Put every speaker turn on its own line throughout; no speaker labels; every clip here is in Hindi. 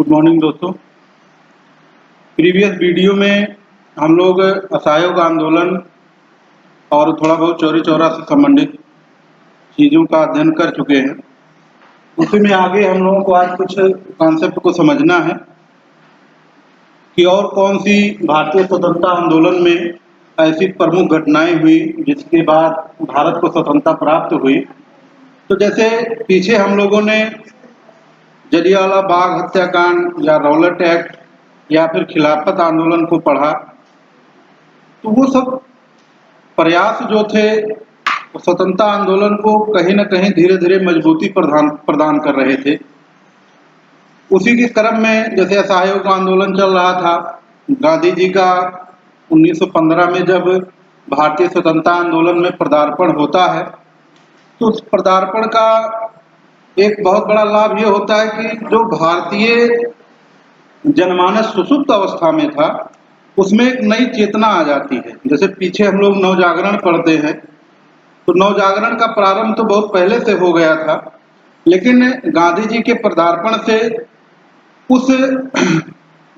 गुड मॉर्निंग दोस्तों। प्रीवियस वीडियो में हम लोग असहयोग आंदोलन और थोड़ा बहुत चौरी चौरा से संबंधित चीज़ों का अध्ययन कर चुके हैं। उसी में आगे हम लोगों को आज कुछ कॉन्सेप्ट को समझना है कि और कौन सी भारतीय स्वतंत्रता आंदोलन में ऐसी प्रमुख घटनाएं हुई जिसके बाद भारत को स्वतंत्रता प्राप्त हुई। तो जैसे पीछे हम लोगों ने जलियांवाला बाग हत्याकांड या रॉलेट एक्ट या फिर खिलाफत आंदोलन को पढ़ा, तो वो सब प्रयास जो थे स्वतंत्रता आंदोलन को कहीं न कहीं धीरे धीरे मजबूती प्रदान कर रहे थे। उसी के क्रम में जैसे असहयोग आंदोलन चल रहा था, गांधी जी का 1915 में जब भारतीय स्वतंत्रता आंदोलन में पदार्पण होता है, तो उस पदार्पण का एक बहुत बड़ा लाभ ये होता है कि जो भारतीय जनमानस सुसुप्त अवस्था में था उसमें एक नई चेतना आ जाती है। जैसे पीछे हम लोग नवजागरण पढ़ते हैं, तो नवजागरण का प्रारंभ तो बहुत पहले से हो गया था, लेकिन गांधी जी के पदार्पण से उस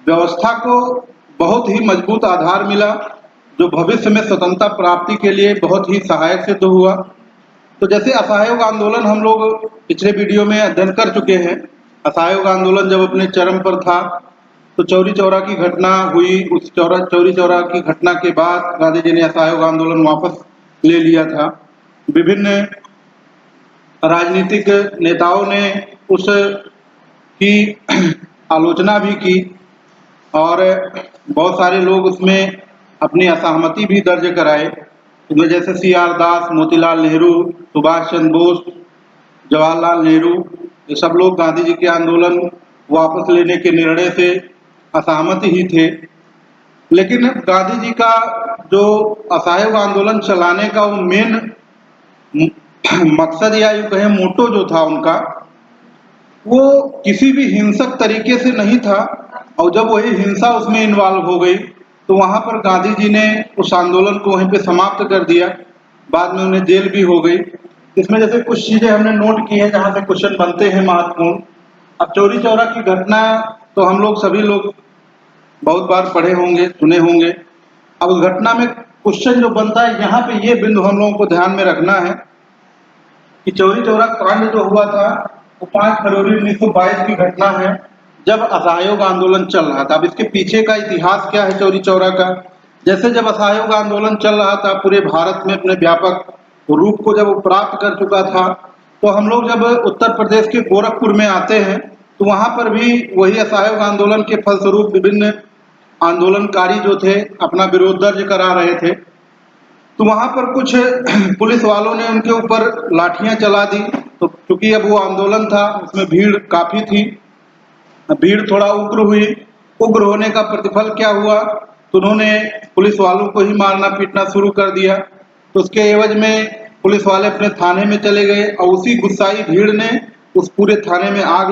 व्यवस्था को बहुत ही मजबूत आधार मिला, जो भविष्य में स्वतंत्रता प्राप्ति के लिए बहुत ही सहायक सिद्ध हुआ। तो जैसे असहयोग आंदोलन हम लोग पिछले वीडियो में अध्ययन कर चुके हैं। असहयोग आंदोलन जब अपने चरम पर था तो चौरी चौरा की घटना हुई। उस चौरी चौरा की घटना के बाद गांधी जी ने असहयोग आंदोलन वापस ले लिया था। विभिन्न राजनीतिक नेताओं ने उस की आलोचना भी की और बहुत सारे लोग उसमें अपनी असहमति भी दर्ज कराए। इनमें जैसे CR दास, मोतीलाल नेहरू, सुभाष चंद्र बोस, जवाहरलाल नेहरू, ये सब लोग गांधी जी के आंदोलन वापस लेने के निर्णय से असहमत ही थे। लेकिन गांधी जी का जो असहयोग आंदोलन चलाने का वो मेन मकसद या यूँ कहें मोटो जो था उनका, वो किसी भी हिंसक तरीके से नहीं था। और जब वही हिंसा उसमें इन्वॉल्व हो गई तो वहाँ पर गांधी जी ने उस आंदोलन को वहीं पे समाप्त कर दिया। बाद में उन्हें जेल भी हो गई। इसमें जैसे कुछ चीज़ें हमने नोट की हैं जहाँ से क्वेश्चन बनते हैं महत्वपूर्ण। अब चौरी चौरा की घटना तो हम लोग सभी लोग बहुत बार पढ़े होंगे, सुने होंगे। अब उस घटना में क्वेश्चन जो बनता है, यहाँ पे ये बिंदु हम लोगों को ध्यान में रखना है कि चौरी चौरा कांड जो हुआ था वो 5 फरवरी 1922 की घटना है, जब असहयोग आंदोलन चल रहा था। अब इसके पीछे का इतिहास क्या है चौरी चौरा का? जैसे जब असहयोग आंदोलन चल रहा था, पूरे भारत में अपने व्यापक रूप को जब वो प्राप्त कर चुका था, तो हम लोग जब उत्तर प्रदेश के गोरखपुर में आते हैं तो वहाँ पर भी वही असहयोग आंदोलन के फलस्वरूप विभिन्न आंदोलनकारी जो थे अपना विरोध दर्ज करा रहे थे। तो वहाँ पर कुछ पुलिस वालों ने उनके ऊपर लाठियाँ चला दी। तो चूंकि अब वो आंदोलन था, उसमें भीड़ काफ़ी थी, भीड़ थोड़ा उग्र हुई। उग्र होने का प्रतिफल क्या हुआ? तो उन्होंने पुलिस वालों को ही मारना पीटना शुरू कर दिया। तो उसके एवज में पुलिस वाले अपने थाने में चले गए और उसी गुस्साई भीड़ ने उस पूरे थाने में आग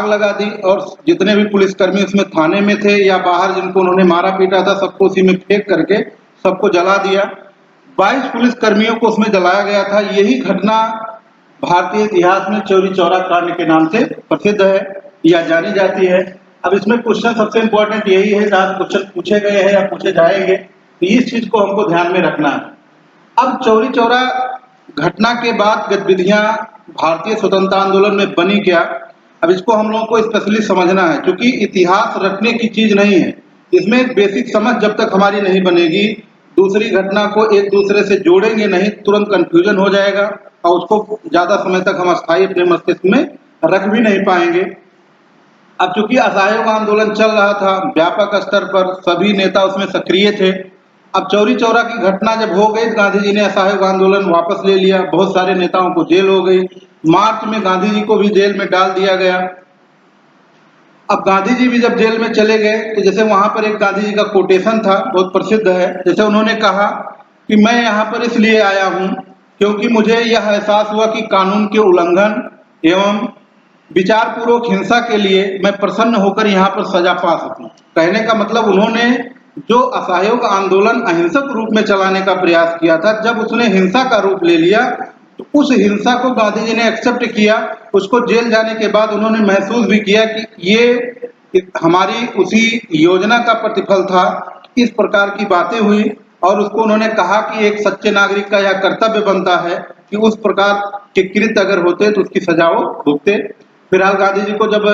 लगा दी और जितने भी पुलिसकर्मी उसमें थाने में थे या बाहर जिनको उन्होंने मारा पीटा था, सबको उसी में फेंक करके सबको जला दिया। 22 पुलिसकर्मियों को उसमें जलाया गया था। यही घटना भारतीय इतिहास में चौरी चौरा कांड के नाम से प्रसिद्ध है या जानी जाती है। अब इसमें क्वेश्चन सबसे इम्पोर्टेंट यही है, जहाँ क्वेश्चन पूछे गए हैं या पूछे जाएंगे, तो इस चीज को हमको ध्यान में रखना है। अब चौरी चौरा घटना के बाद गतिविधियां भारतीय स्वतंत्रता आंदोलन में बनी क्या, अब इसको हम लोगों को स्पेशली समझना है, क्योंकि इतिहास रटने की चीज नहीं है। इसमें एक बेसिक समझ जब तक हमारी नहीं बनेगी, दूसरी घटना को एक दूसरे से जोड़ेंगे नहीं, तुरंत कंफ्यूजन हो जाएगा और उसको ज्यादा समय तक हम अस्थायी अपने मस्तिष्क में रख भी नहीं पाएंगे। अब चूंकि असहयोग आंदोलन चल रहा था व्यापक स्तर पर, सभी नेता उसमें सक्रिय थे। अब चौरी चौरा की घटना जब हो गई, गांधी जी ने असहयोग आंदोलन वापस ले लिया, बहुत सारे नेताओं को जेल हो गई। मार्च में गांधी जी को भी जेल में डाल दिया गया। अब गांधी जी भी जब जेल में चले गए तो जैसे वहां पर एक गांधी जी का कोटेशन था, बहुत प्रसिद्ध है। जैसे उन्होंने कहा कि मैं यहाँ पर इसलिए आया हूँ क्योंकि मुझे यह एहसास हुआ कि कानून के उल्लंघन एवं विचारपूर्वक हिंसा के लिए मैं प्रसन्न होकर यहाँ पर सजा पा सकूं। कहने का मतलब उन्होंने जो असहयोग आंदोलन अहिंसक रूप में चलाने का प्रयास किया था, जब उसने हिंसा का रूप ले लिया तो उस हिंसा को गांधी जी ने एक्सेप्ट किया। उसको जेल जाने के बाद उन्होंने महसूस भी किया कि ये हमारी उसी योजना का प्रतिफल था। इस प्रकार की बातें हुई और उसको उन्होंने कहा कि एक सच्चे नागरिक का यह कर्तव्य बनता है कि उस प्रकार के कृत्य अगर होते तो उसकी सजा वो भुगते। फिलहाल गांधी जी को जब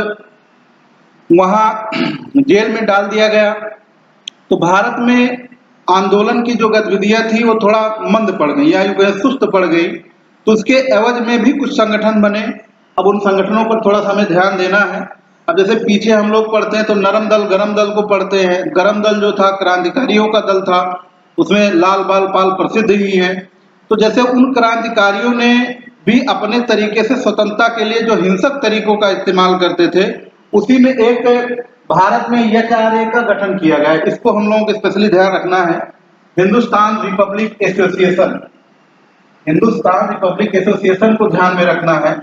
वहां जेल में डाल दिया गया तो भारत में आंदोलन की जो गतिविधियां थी वो थोड़ा मंद पड़ गई या यूं कहें सुस्त पड़ गई। तो उसके एवज में भी कुछ संगठन बने। अब उन संगठनों पर थोड़ा सा हमें ध्यान देना है। अब जैसे पीछे हम लोग पढ़ते हैं तो नरम दल गरम दल को पढ़ते हैं। गरम दल जो था क्रांतिकारियों का दल था, उसमें लाल बाल पाल प्रसिद्ध ही है। तो जैसे उन क्रांतिकारियों ने भी अपने तरीके से स्वतंत्रता के लिए जो हिंसक तरीकों का इस्तेमाल करते थे, उसी में एक भारत में एचआरए का गठन किया गया है। इसको हम लोगों को स्पेशली ध्यान रखना है। Hindustan Republic association, Hindustan Republic association को ध्यान में रखना है।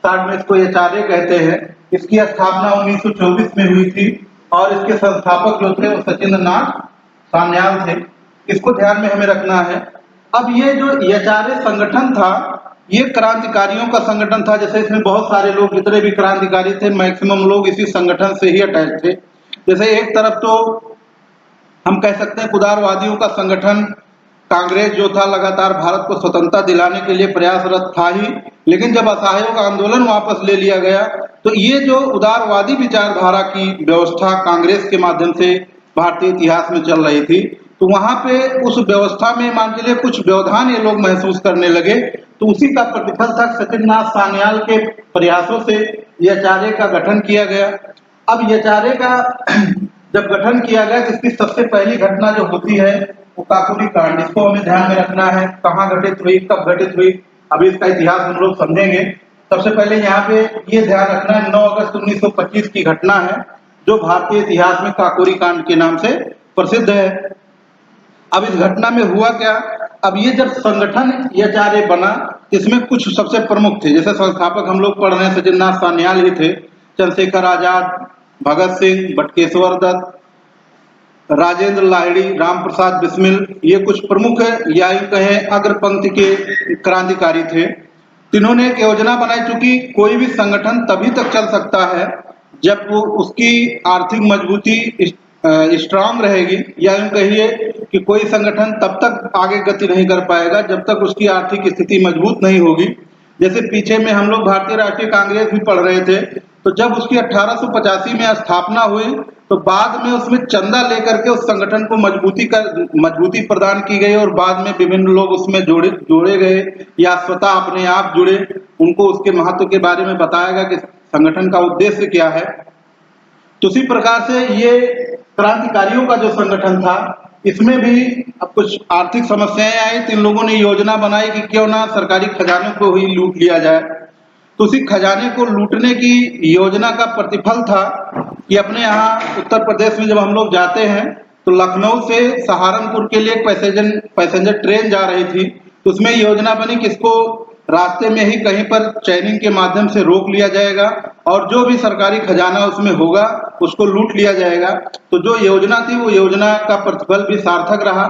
साथ में इसको एचआरए कहते हैं। इसकी स्थापना 1924 में हुई थी और इसके संस्थापक जो थे वो सचिंद्र नाथ सान्याल थे। इसको ध्यान में हमें रखना है। अब ये जो एचआरए संगठन था, ये क्रांतिकारियों का संगठन था। जैसे इसमें बहुत सारे लोग जितने भी क्रांतिकारी थे मैक्सिमम लोग इसी संगठन से ही अटैच थे। जैसे एक तरफ तो हम कह सकते हैं उदारवादियों का संगठन कांग्रेस जो था लगातार भारत को स्वतंत्रता दिलाने के लिए प्रयासरत था ही, लेकिन जब असहयोग आंदोलन वापस ले लिया गया तो ये जो उदारवादी विचारधारा की व्यवस्था कांग्रेस के माध्यम से भारतीय इतिहास में चल रही थी, तो वहां पे उस व्यवस्था में मान के लिए कुछ व्यवधान ये लोग महसूस करने लगे। तो उसी का प्रतिफल था सचिंद्रनाथ सान्याल के प्रयासों से एचआरए का गठन किया गया। अब एचआरए का जब गठन किया गया तो इसकी सबसे पहली घटना जो होती है वो काकोरी कांड। इसको हमें ध्यान में रखना है, कहाँ घटित हुई, कब घटित हुई, अभी इसका इतिहास हम लोग समझेंगे। सबसे पहले यहाँ पे ये ध्यान रखना है 9 अगस्त 1925 की घटना है जो भारतीय इतिहास में काकोरी कांड के नाम से प्रसिद्ध है। अब इस घटना में हुआ क्या, अब ये जब संगठन एचआरए बना इसमें कुछ सबसे प्रमुख थे। जैसे संस्थापक हम लोग पढ़ रहे हैं सचिंद्रनाथ सान्याल ही थे, चंद्रशेखर आजाद, भगत सिंह, बटुकेश्वर दत्त, राजेंद्र लाहिड़ी, राम प्रसाद बिस्मिल, ये कुछ प्रमुख या यूं कहें अग्रपंक्ति के क्रांतिकारी थे। तिन्होंने एक योजना बनाई। चूंकि कोई भी संगठन तभी तक चल सकता है जब वो उसकी आर्थिक मजबूती स्ट्रांग रहेगी, या यूं कहिए कि कोई संगठन तब तक आगे गति नहीं कर पाएगा जब तक उसकी आर्थिक स्थिति मजबूत नहीं होगी। जैसे पीछे में हम लोग भारतीय राष्ट्रीय कांग्रेस भी पढ़ रहे थे, तो जब उसकी 1885 में स्थापना हुई तो बाद में उसमें चंदा लेकर के उस संगठन को मजबूती प्रदान की गई और बाद में विभिन्न लोग उसमें जोड़े गए या स्वतः अपने आप जुड़े। उनको उसके महत्व के बारे में बताया गया कि संगठन का उद्देश्य क्या है। तो उसी प्रकार से ये क्रांतिकारियों का जो संगठन था इसमें भी अब कुछ आर्थिक समस्याएं आई तो इन लोगों ने योजना बनाई कि क्यों ना सरकारी खजानों को ही लूट लिया जाए। तो उसी खजाने को लूटने की योजना का प्रतिफल था कि अपने यहाँ उत्तर प्रदेश में जब हम लोग जाते हैं तो लखनऊ से सहारनपुर के लिए एक पैसेंजर ट्रेन जा रही थी। तो उसमें योजना बनी कि इसको रास्ते में ही कहीं पर चैनिंग के माध्यम से रोक लिया जाएगा और जो भी सरकारी खजाना उसमें होगा उसको लूट लिया जाएगा। तो जो योजना थी वो योजना का प्रतिफल भी सार्थक रहा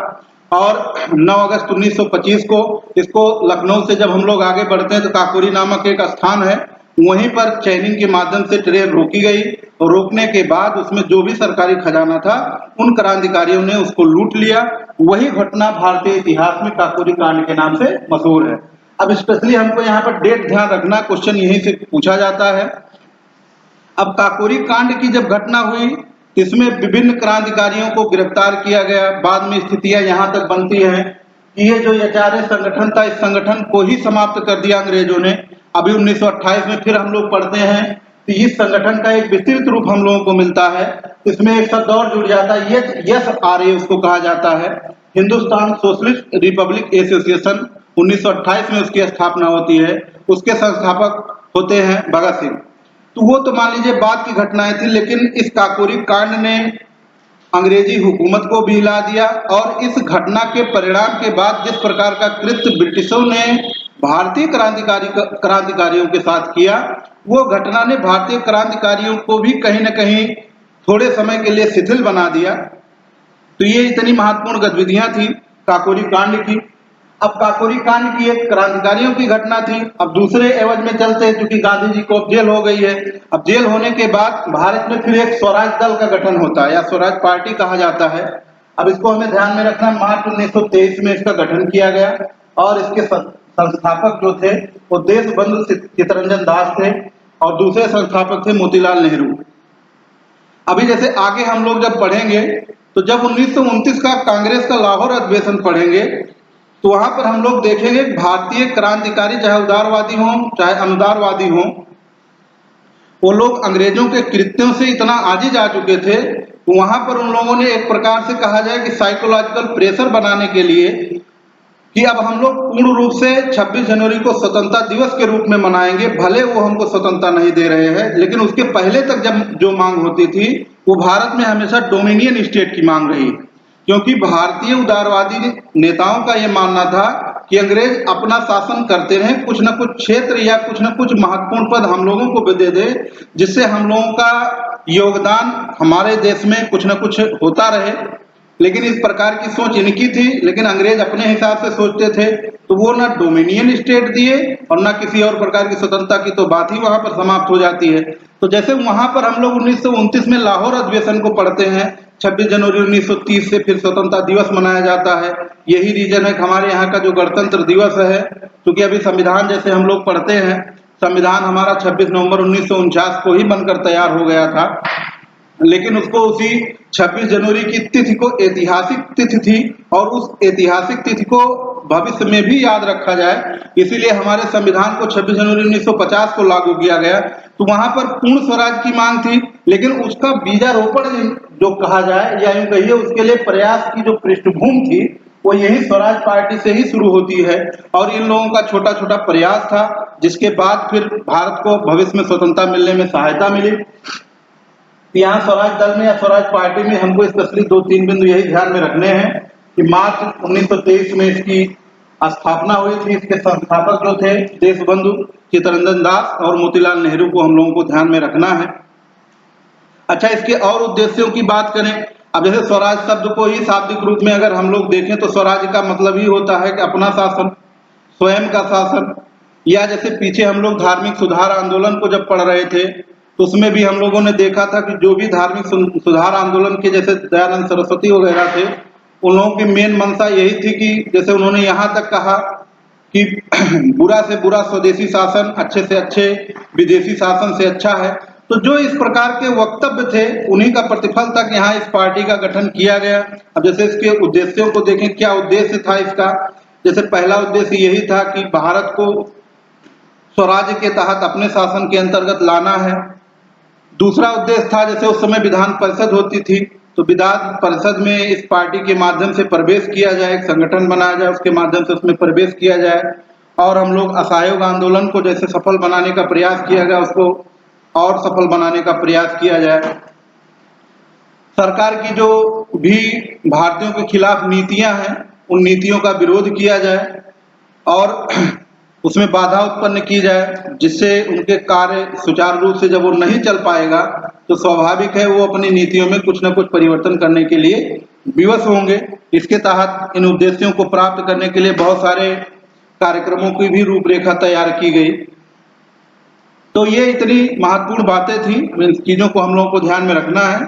और 9 अगस्त 1925 को इसको लखनऊ से जब हम लोग आगे बढ़ते हैं तो काकोरी नामक एक स्थान है, वहीं पर चैनिंग के माध्यम से ट्रेन रोकी गई और रोकने के बाद उसमें जो भी सरकारी खजाना था उन क्रांतिकारियों ने उसको लूट लिया। वही घटना भारतीय इतिहास में काकोरी कांड के नाम से मशहूर है। अब स्पेशली हमको यहाँ पर डेट ध्यान रखना, क्वेश्चन यहीं से पूछा जाता है। अब काकोरी कांड की जब घटना हुई इसमें विभिन्न क्रांतिकारियों को गिरफ्तार किया गया। बाद में स्थितियां यहाँ तक बनती हैं कि ये जो एचआरए संगठन था इस संगठन को ही समाप्त कर दिया अंग्रेजों ने। अभी 1928 में फिर हम लोग पढ़ते हैं तो इस संगठन का एक विस्तृत रूप हम लोगों को मिलता है। इसमें एक शब्द और जुड़ जाता है, एसआरए उसको कहा जाता है, हिंदुस्तान सोशलिस्ट रिपब्लिक एसोसिएशन। 1928 में उसकी स्थापना होती है। उसके संस्थापक होते हैं भगत सिंह। तो वो तो मान लीजिए बाद की घटनाएं थी, लेकिन इस काकोरी कांड ने अंग्रेजी हुकूमत को भी हिला दिया और इस घटना के परिणाम के बाद जिस प्रकार का कृत्य ब्रिटिशों ने भारतीय क्रांतिकारियों के साथ किया, वो घटना ने भारतीय क्रांतिकारियों को भी कहीं न कहीं थोड़े समय के लिए शिथिल बना दिया। तो ये इतनी महत्वपूर्ण गतिविधियां थी काकोरी कांड की। अब काकोरी कांड की एक क्रांतिकारियों की घटना थी। अब दूसरे एवज में चलते हैं, क्योंकि गांधी जी को अब जेल हो गई है। अब जेल होने के बाद भारत में फिर एक स्वराज दल का गठन होता है, या स्वराज पार्टी कहा जाता है। अब इसको हमें ध्यान में रखना, मार्च 1923 में इसका गठन किया गया, और इसके संस्थापक जो थे वो देशबंधु चित्तरंजन दास थे, और दूसरे संस्थापक थे मोतीलाल नेहरू। अभी जैसे आगे हम लोग जब पढ़ेंगे, तो जब 1929 का कांग्रेस का लाहौर अधिवेशन पढ़ेंगे, तो वहां पर हम लोग देखेंगे भारतीय क्रांतिकारी, चाहे उदारवादी हों चाहे अनुदारवादी हों, वो लोग अंग्रेजों के कृत्यों से इतना आजिज आ चुके थे। वहां पर उन लोगों ने एक प्रकार से कहा जाए कि साइकोलॉजिकल प्रेशर बनाने के लिए कि अब हम लोग पूर्ण रूप से 26 जनवरी को स्वतंत्रता दिवस के रूप में मनाएंगे, भले वो हमको स्वतंत्रता नहीं दे रहे हैं, लेकिन उसके पहले तक जब जो मांग होती थी वो भारत में हमेशा डोमिनियन स्टेट की मांग रही, क्योंकि भारतीय उदारवादी नेताओं का यह मानना था कि अंग्रेज अपना शासन करते रहे, कुछ न कुछ क्षेत्र या कुछ न कुछ महत्वपूर्ण पद हम लोगों को भी दे दे, जिससे हम लोगों का योगदान हमारे देश में कुछ न कुछ होता रहे। लेकिन इस प्रकार की सोच इनकी थी, लेकिन अंग्रेज अपने हिसाब से सोचते थे, तो वो ना डोमिनियन स्टेट दिए और ना किसी और प्रकार की स्वतंत्रता की, तो बात ही वहां पर समाप्त हो जाती है। तो जैसे वहां पर हम लोग 1929 में लाहौर अधिवेशन को पढ़ते हैं, 26 जनवरी 1930 से फिर स्वतंत्रता दिवस मनाया जाता है। यही रीजन है कि हमारे यहाँ का जो गणतंत्र दिवस है, क्योंकि अभी संविधान जैसे हम लोग पढ़ते हैं, संविधान हमारा 26 नवंबर 1949 को ही बनकर तैयार हो गया था, लेकिन उसको उसी 26 जनवरी की तिथि को ऐतिहासिक तिथि थी, और उस ऐतिहासिक तिथि को भविष्य में भी याद रखा जाए, इसीलिए हमारे संविधान को 26 जनवरी 1950 को लागू किया गया। तो वहां पर पूर्ण स्वराज की मांग थी, लेकिन उसका बीजारोपण जो कहा जाए, या यूं कहिए उसके लिए प्रयास की जो पृष्ठभूमि थी, वो यही स्वराज पार्टी से ही शुरू होती है, और इन लोगों का छोटा छोटा प्रयास था, जिसके बाद फिर भारत को भविष्य में स्वतंत्रता मिलने में सहायता मिली। यहाँ स्वराज दल में या स्वराज पार्टी में हमको स्पेशली 2-3 बिंदु यही ध्यान में रखने हैं कि मार्च 1923 में इसकी स्थापना हुई थी। इसके संस्थापक जो थे देशबंधु चित्तरंजन दास और मोतीलाल नेहरू को हम लोगों को ध्यान में रखना है। अच्छा, इसके और उद्देश्यों की बात करें, अब जैसे स्वराज शब्द को ही शाब्दिक रूप में अगर हम लोग देखें, तो स्वराज का मतलब ही होता है कि अपना शासन, स्वयं का शासन। या जैसे पीछे हम लोग धार्मिक सुधार आंदोलन को जब पढ़ रहे थे, तो उसमें भी हम लोगों ने देखा था कि जो भी धार्मिक सुधार आंदोलन के जैसे दयानंद सरस्वती वगैरह थे, उन लोगों की मेन मंशा यही थी कि जैसे उन्होंने यहाँ तक कहा कि बुरा से बुरा स्वदेशी शासन, अच्छे से अच्छे विदेशी शासन से अच्छा है। तो जो इस प्रकार के वक्तव्य थे, उन्हीं का प्रतिफल था कि यहाँ इस पार्टी का गठन किया गया। अब जैसे इसके उद्देश्यों को देखें, क्या उद्देश्य था इसका। जैसे पहला उद्देश्य यही था कि भारत को स्वराज्य के तहत अपने शासन के अंतर्गत लाना है। दूसरा उद्देश्य था, जैसे उस समय विधान परिषद होती थी, तो विधान परिषद में इस पार्टी के माध्यम से प्रवेश किया जाए, एक संगठन बनाया जाए, उसके माध्यम से उसमें प्रवेश किया जाए, और हम लोग असहयोग आंदोलन को जैसे सफल बनाने का प्रयास किया गया, उसको और सफल बनाने का प्रयास किया जाए। सरकार की जो भी भारतीयों के खिलाफ नीतियां हैं, उन नीतियों का विरोध किया जाए और उसमें बाधा उत्पन्न की जाए, जिससे उनके कार्य सुचारू रूप से जब वो नहीं चल पाएगा, तो स्वाभाविक है वो अपनी नीतियों में कुछ न कुछ परिवर्तन करने के लिए विवश होंगे। इसके तहत इन उद्देश्यों को प्राप्त करने के लिए बहुत सारे कार्यक्रमों की भी रूपरेखा तैयार की गई। तो ये इतनी महत्वपूर्ण बातें थी, इन चीजों को हम लोगों को ध्यान में रखना है।